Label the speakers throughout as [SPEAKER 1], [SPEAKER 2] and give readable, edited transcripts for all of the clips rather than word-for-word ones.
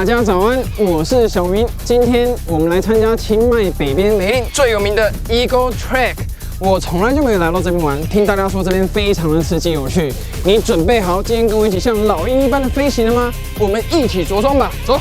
[SPEAKER 1] 大家早安，我是小明。今天我们来参加清迈北边梅林最有名的 Eagle Track。我从来就没有来到这边玩，听大家说这边非常的刺激有趣。你准备好今天跟我一起像老鹰一般的飞行了吗？我们一起着装吧，走。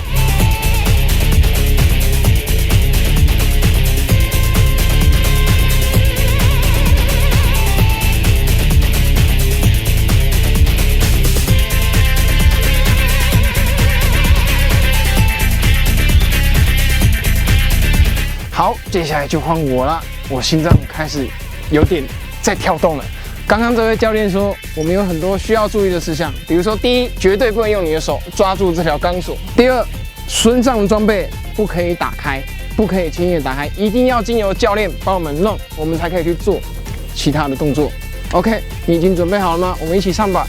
[SPEAKER 1] 好，接下来就换我了。我心脏开始有点在跳动了。刚刚这位教练说，我们有很多需要注意的事项，比如说，第一，绝对不能用你的手抓住这条钢索；第二，身上的装备不可以打开，不可以轻易的打开，一定要经由教练帮我们弄，我们才可以去做其他的动作。OK， 你已经准备好了吗？我们一起上吧。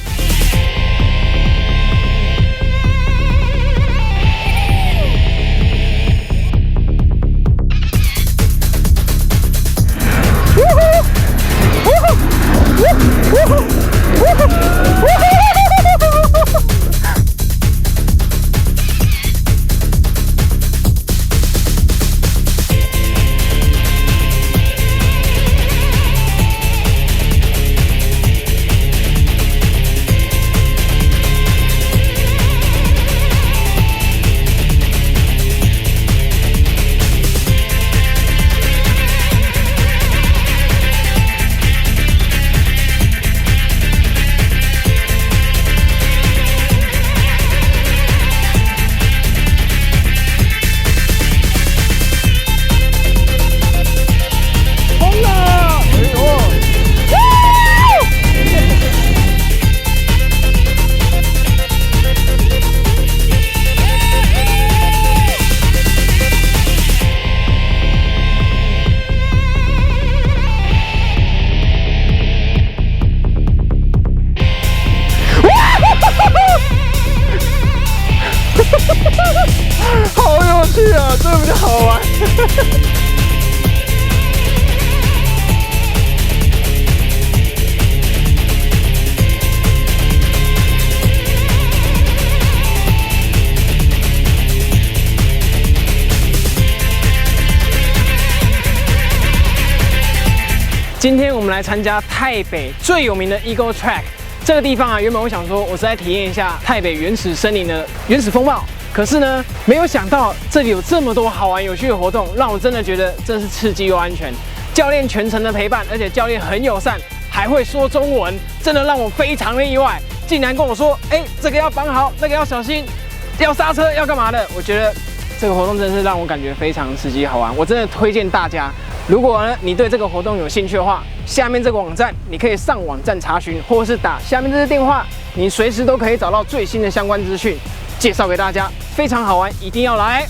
[SPEAKER 1] 好有趣啊，这比较好玩。今天我们来参加泰北最有名的 Eagle Track。这个地方啊，原本我想说，我是来体验一下泰北原始森林的原始风貌。 可是呢，没有想到这里有这么多好玩有趣的活动，让我真的觉得真是刺激又安全。教练全程的陪伴，而且教练很友善，还会说中文，真的让我非常的意外。竟然跟我说，这个要绑好，那个要小心，要刹车，要干嘛的？我觉得这个活动真的是让我感觉非常刺激好玩。我真的推荐大家，如果呢你对这个活动有兴趣的话，下面这个网站你可以上网站查询，或者是打下面这些电话，你随时都可以找到最新的相关资讯。 介绍给大家，非常好玩，一定要来！